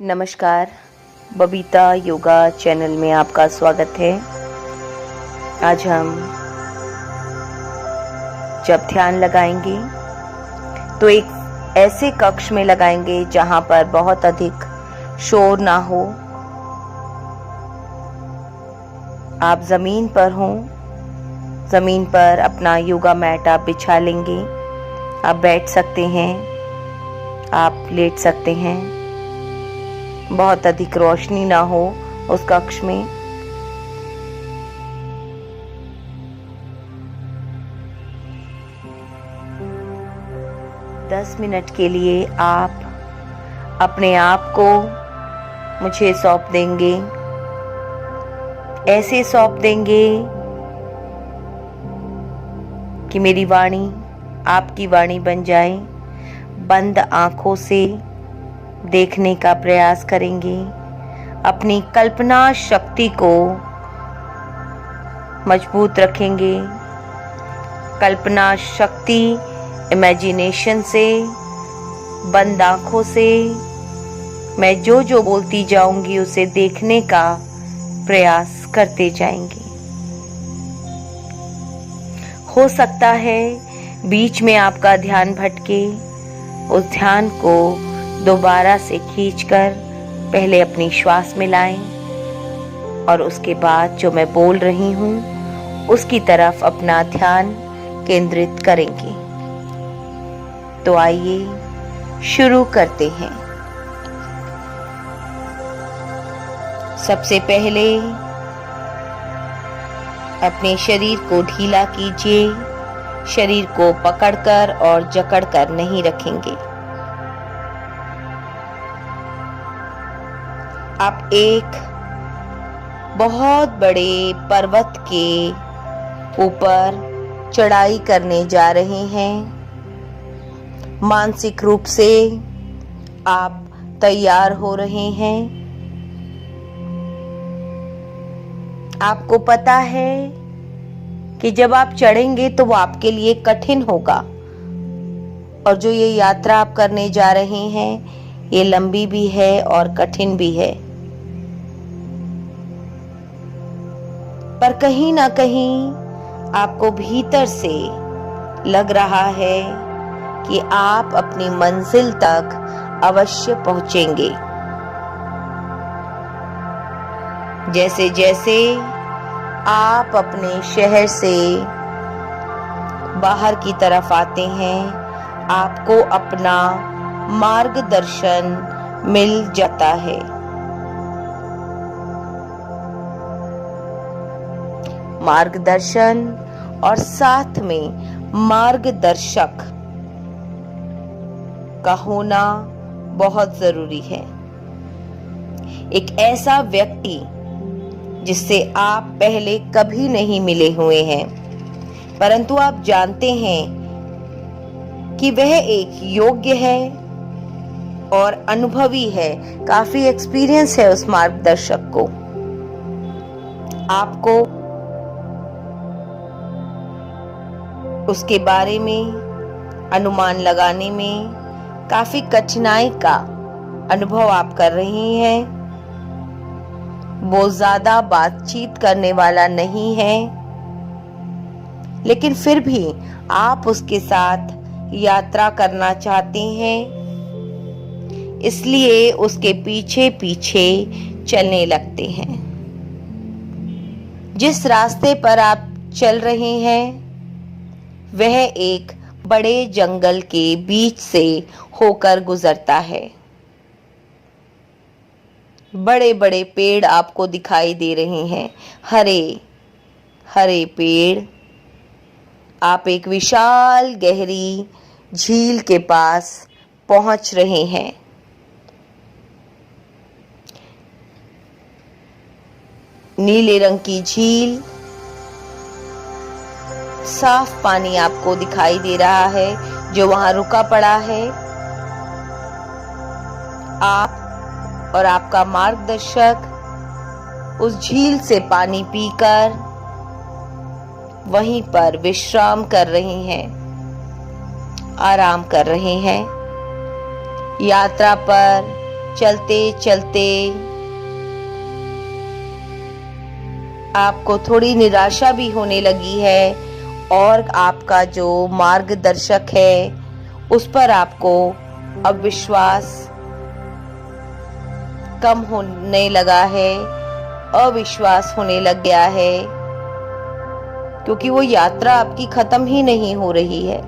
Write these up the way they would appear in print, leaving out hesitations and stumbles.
नमस्कार, बबीता योगा चैनल में आपका स्वागत है। आज हम जब ध्यान लगाएंगे तो एक ऐसे कक्ष में लगाएंगे जहां पर बहुत अधिक शोर ना हो। आप जमीन पर हों, जमीन पर अपना योगा मैट आप बिछा लेंगे। आप बैठ सकते हैं, आप लेट सकते हैं। बहुत अधिक रोशनी ना हो उस कक्ष में। दस मिनट के लिए आप अपने आप को मुझे सौंप देंगे। ऐसे सौंप देंगे कि मेरी वाणी आपकी वाणी बन जाए। बंद आंखों से देखने का प्रयास करेंगे। अपनी कल्पना शक्ति को मजबूत रखेंगे। कल्पना शक्ति, इमेजिनेशन से, बंद आंखों से मैं जो जो बोलती जाऊंगी उसे देखने का प्रयास करते जाएंगे। हो सकता है बीच में आपका ध्यान भटके। उस ध्यान को दोबारा से खींचकर पहले अपनी श्वास में लाएं और उसके बाद जो मैं बोल रही हूं उसकी तरफ अपना ध्यान केंद्रित करेंगे। तो आइए शुरू करते हैं। सबसे पहले अपने शरीर को ढीला कीजिए। शरीर को पकड़कर और जकड़कर नहीं रखेंगे। आप एक बहुत बड़े पर्वत के ऊपर चढ़ाई करने जा रहे हैं। मानसिक रूप से आप तैयार हो रहे हैं। आपको पता है कि जब आप चढ़ेंगे तो वो आपके लिए कठिन होगा और जो ये यात्रा आप करने जा रहे हैं ये लंबी भी है और कठिन भी है। पर कहीं ना कहीं आपको भीतर से लग रहा है कि आप अपनी मंजिल तक अवश्य पहुंचेंगे। जैसे जैसे आप अपने शहर से बाहर की तरफ आते हैं, आपको अपना मार्गदर्शन मिल जाता है। मार्गदर्शन और साथ में मार्गदर्शक का होना बहुत जरूरी है। एक ऐसा व्यक्ति जिससे आप पहले कभी नहीं मिले हुए हैं, परंतु आप जानते हैं कि वह एक योग्य है और अनुभवी है। काफी एक्सपीरियंस है उस मार्गदर्शक को। आपको उसके बारे में अनुमान लगाने में काफी कठिनाई का अनुभव आप कर रहे हैं। वो ज्यादा बातचीत करने वाला नहीं है, लेकिन फिर भी आप उसके साथ यात्रा करना चाहते हैं, इसलिए उसके पीछे पीछे चलने लगते हैं। जिस रास्ते पर आप चल रहे हैं वह एक बड़े जंगल के बीच से होकर गुजरता है। बड़े बड़े पेड़ आपको दिखाई दे रहे हैं, हरे हरे पेड़। आप एक विशाल गहरी झील के पास पहुंच रहे हैं। नीले रंग की झील, साफ पानी आपको दिखाई दे रहा है जो वहां रुका पड़ा है। आप और आपका मार्गदर्शक उस झील से पानी पीकर वहीं पर विश्राम कर रहे हैं, आराम कर रहे हैं। यात्रा पर चलते चलते आपको थोड़ी निराशा भी होने लगी है और आपका जो मार्गदर्शक है उस पर आपको अब विश्वास कम होने लगा है, अविश्वास होने लग गया है, क्योंकि वो यात्रा आपकी खत्म ही नहीं हो रही है।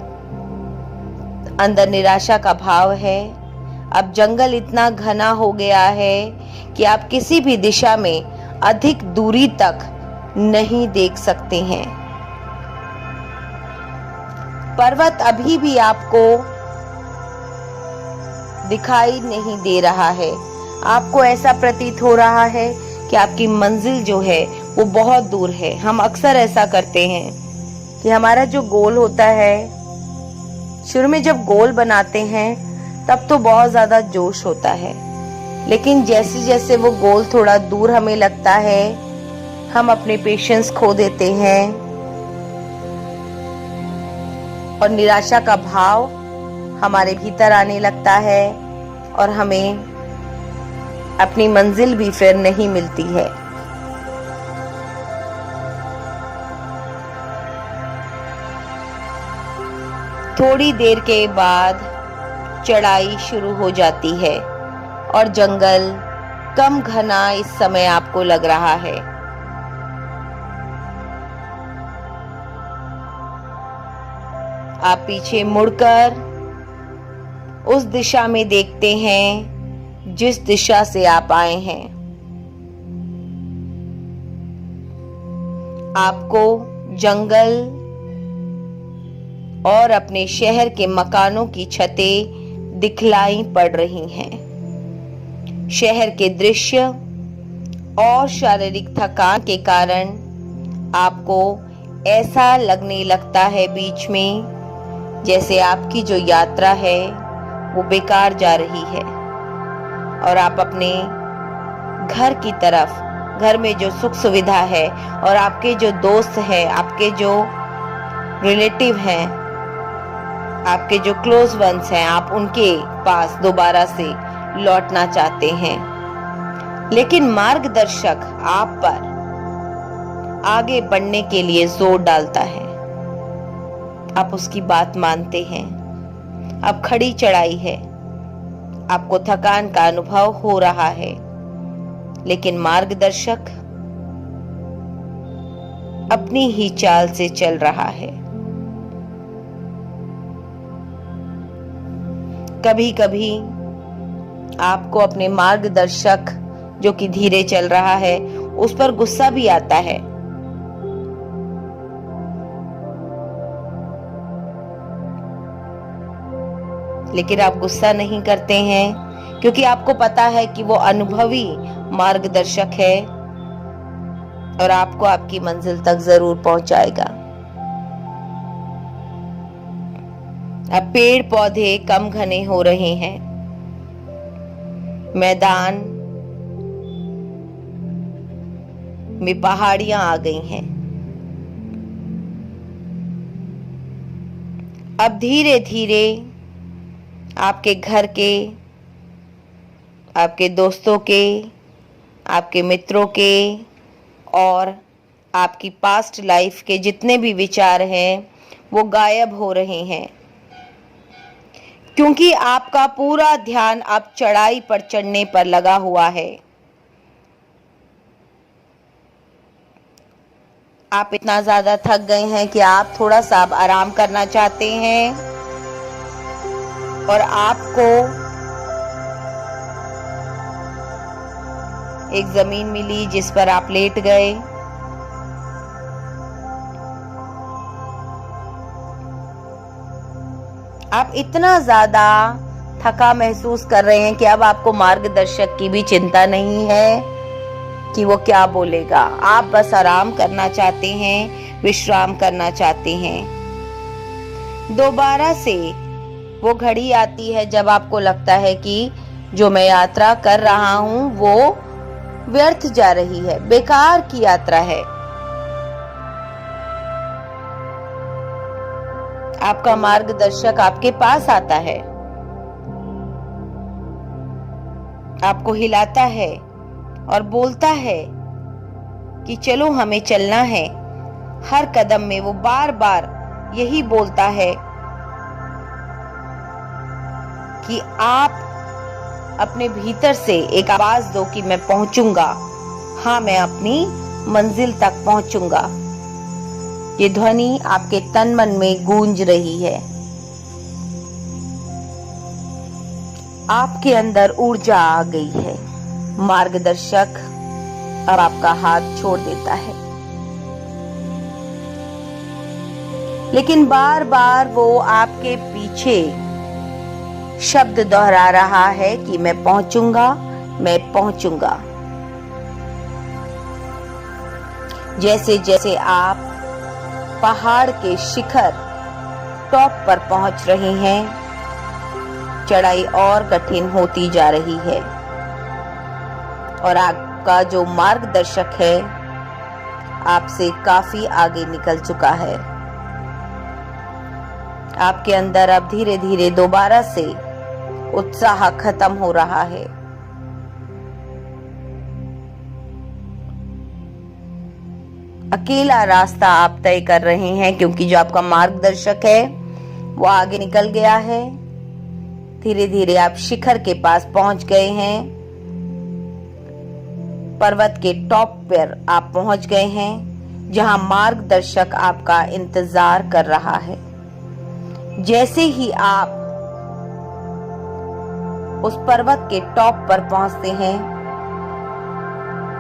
अंदर निराशा का भाव है। अब जंगल इतना घना हो गया है कि आप किसी भी दिशा में अधिक दूरी तक नहीं देख सकते हैं। पर्वत अभी भी आपको दिखाई नहीं दे रहा है। आपको ऐसा प्रतीत हो रहा है कि आपकी मंजिल जो है वो बहुत दूर है। हम अक्सर ऐसा करते हैं कि हमारा जो गोल होता है, शुरू में जब गोल बनाते हैं तब तो बहुत ज्यादा जोश होता है, लेकिन जैसे जैसे वो गोल थोड़ा दूर हमें लगता है, हम अपने पेशेंस खो देते हैं और निराशा का भाव हमारे भीतर आने लगता है और हमें अपनी मंजिल भी फिर नहीं मिलती है। थोड़ी देर के बाद चढ़ाई शुरू हो जाती है और जंगल कम घना इस समय आपको लग रहा है। आप पीछे मुड़कर उस दिशा में देखते हैं जिस दिशा से आप आए हैं। आपको जंगल और अपने शहर के मकानों की छतें दिखलाई पड़ रही हैं। शहर के दृश्य और शारीरिक थकान के कारण आपको ऐसा लगने लगता है बीच में जैसे आपकी जो यात्रा है वो बेकार जा रही है और आप अपने घर की तरफ, घर में जो सुख सुविधा है और आपके जो दोस्त हैं, आपके जो रिलेटिव हैं, आपके जो क्लोज वंस हैं, आप उनके पास दोबारा से लौटना चाहते हैं। लेकिन मार्गदर्शक आप पर आगे बढ़ने के लिए जोर डालता है। आप उसकी बात मानते हैं। अब खड़ी चढ़ाई है, आपको थकान का अनुभव हो रहा है, लेकिन मार्गदर्शक अपनी ही चाल से चल रहा है। कभी कभी आपको अपने मार्गदर्शक जो कि धीरे चल रहा है उस पर गुस्सा भी आता है, लेकिन आप गुस्सा नहीं करते हैं क्योंकि आपको पता है कि वो अनुभवी मार्गदर्शक है और आपको आपकी मंजिल तक जरूर पहुंचाएगा। अब पेड़ पौधे कम घने हो रहे हैं, मैदान में पहाड़ियां आ गई हैं। अब धीरे धीरे आपके घर के, आपके दोस्तों के, आपके मित्रों के और आपकी पास्ट लाइफ के जितने भी विचार हैं वो गायब हो रहे हैं, क्योंकि आपका पूरा ध्यान अब चढ़ाई पर चढ़ने पर लगा हुआ है। आप इतना ज्यादा थक गए हैं कि आप थोड़ा सा अब आराम करना चाहते हैं और आपको एक जमीन मिली जिस पर आप लेट गए। आप इतना ज्यादा थका महसूस कर रहे हैं कि अब आपको मार्गदर्शक की भी चिंता नहीं है कि वो क्या बोलेगा। आप बस आराम करना चाहते हैं, विश्राम करना चाहते हैं। दोबारा से वो घड़ी आती है जब आपको लगता है कि जो मैं यात्रा कर रहा हूं वो व्यर्थ जा रही है, बेकार की यात्रा है। आपका मार्गदर्शक आपके पास आता है, आपको हिलाता है और बोलता है कि चलो हमें चलना है। हर कदम में वो बार बार यही बोलता है कि आप अपने भीतर से एक आवाज दो कि मैं पहुंचूंगा, हाँ मैं अपनी मंजिल तक पहुंचूंगा। ये ध्वनि आपके तन मन में गूंज रही है। आपके अंदर ऊर्जा आ गई है। मार्गदर्शक अब आपका हाथ छोड़ देता है, लेकिन बार बार वो आपके पीछे शब्द दोहरा रहा है कि मैं पहुंचूंगा, मैं पहुंचूंगा। जैसे जैसे आप पहाड़ के शिखर टॉप पर पहुंच रहे हैं, चढ़ाई और कठिन होती जा रही है और आपका जो मार्गदर्शक है आपसे काफी आगे निकल चुका है। आपके अंदर अब धीरे धीरे दोबारा से उत्साह खत्म हो रहा है। अकेला रास्ता आप तय कर रहे हैं क्योंकि जो आपका मार्गदर्शक है वो आगे निकल गया है। धीरे धीरे आप शिखर के पास पहुंच गए हैं। पर्वत के टॉप पर आप पहुंच गए हैं जहां मार्गदर्शक आपका इंतजार कर रहा है। जैसे ही आप उस पर्वत के टॉप पर पहुंचते हैं,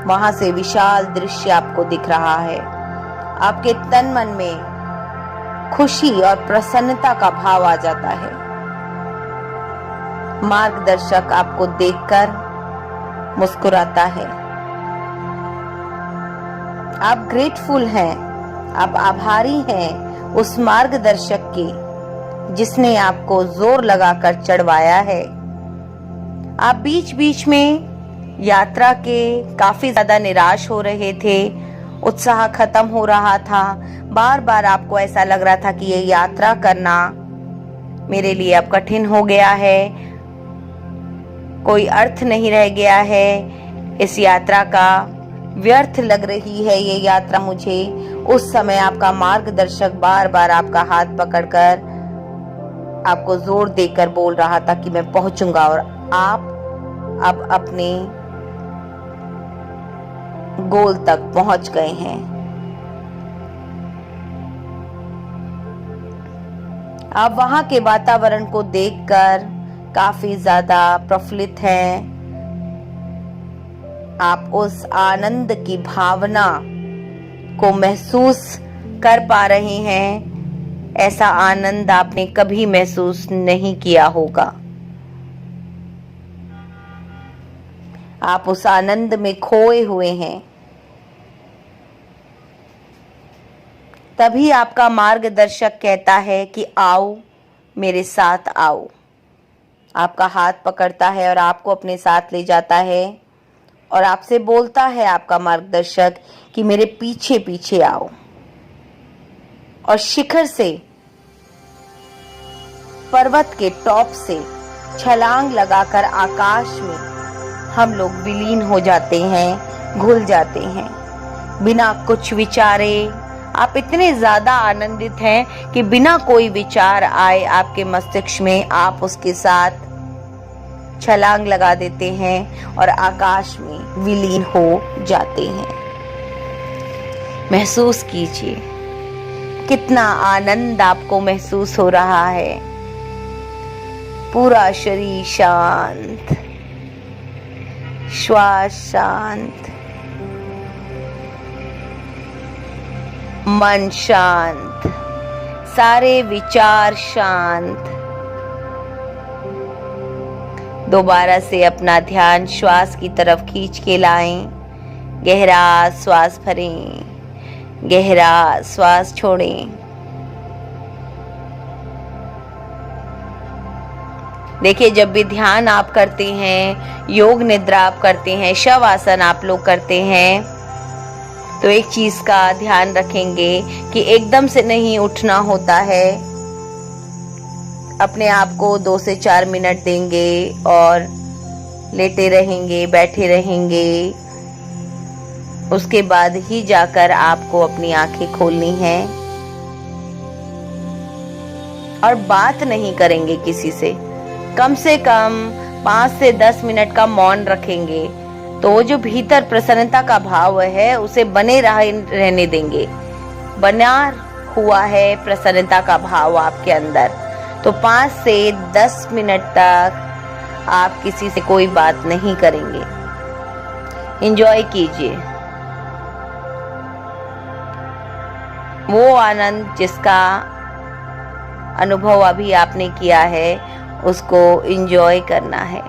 वहां से विशाल दृश्य आपको दिख रहा है। आपके तन मन में खुशी और प्रसन्नता का भाव आ जाता है। मार्गदर्शक आपको देखकर मुस्कुराता है। आप ग्रेटफुल हैं, आप आभारी हैं उस मार्गदर्शक के जिसने आपको जोर लगाकर चढ़वाया है। आप बीच बीच में यात्रा के काफी ज्यादा निराश हो रहे थे, उत्साह खत्म हो रहा था। बार बार आपको ऐसा लग रहा था कि ये यात्रा करना मेरे लिए अब कठिन हो गया है, कोई अर्थ नहीं रह गया है इस यात्रा का, व्यर्थ लग रही है ये यात्रा मुझे। उस समय आपका मार्गदर्शक बार बार आपका हाथ पकड़कर आपको जोर देकर बोल रहा था कि मैं पहुंचूंगा और आप अब अपने गोल तक पहुंच गए हैं। आप वहां के वातावरण को देखकर काफी ज्यादा प्रफुल्लित हैं। आप उस आनंद की भावना को महसूस कर पा रहे हैं। ऐसा आनंद आपने कभी महसूस नहीं किया होगा। आप उस आनंद में खोए हुए हैं। तभी आपका मार्गदर्शक कहता है कि आओ मेरे साथ आओ। आपका हाथ पकड़ता है और आपको अपने साथ ले जाता है और आपसे बोलता है आपका मार्गदर्शक कि मेरे पीछे पीछे आओ। और शिखर से, पर्वत के टॉप से छलांग लगाकर आकाश में हम लोग विलीन हो जाते हैं, घुल जाते हैं बिना कुछ विचारे। आप इतने ज्यादा आनंदित हैं कि बिना कोई विचार आए आपके मस्तिष्क में आप उसके साथ छलांग लगा देते हैं और आकाश में विलीन हो जाते हैं। महसूस कीजिए कितना आनंद आपको महसूस हो रहा है। पूरा शरीर शांत, श्वास शांत, मन शांत, सारे विचार शांत। दोबारा से अपना ध्यान श्वास की तरफ खींच के लाएं। गहरा श्वास भरें, गहरा श्वास छोड़ें। देखिए, जब भी ध्यान आप करते हैं, योग निद्रा आप करते हैं, शव आसन आप लोग करते हैं, तो एक चीज का ध्यान रखेंगे कि एकदम से नहीं उठना होता है। अपने आप को 2 से 4 मिनट देंगे और लेटे रहेंगे, बैठे रहेंगे, उसके बाद ही जाकर आपको अपनी आंखें खोलनी है और बात नहीं करेंगे किसी से कम 5 से 10 मिनट का मौन रखेंगे। तो वो जो भीतर प्रसन्नता का भाव है उसे बने रहने देंगे। बना हुआ है प्रसन्नता का भाव आपके अंदर, तो 5 से 10 मिनट तक आप किसी से कोई बात नहीं करेंगे। एंजॉय कीजिए वो आनंद जिसका अनुभव अभी आपने किया है, उसको एंजॉय करना है।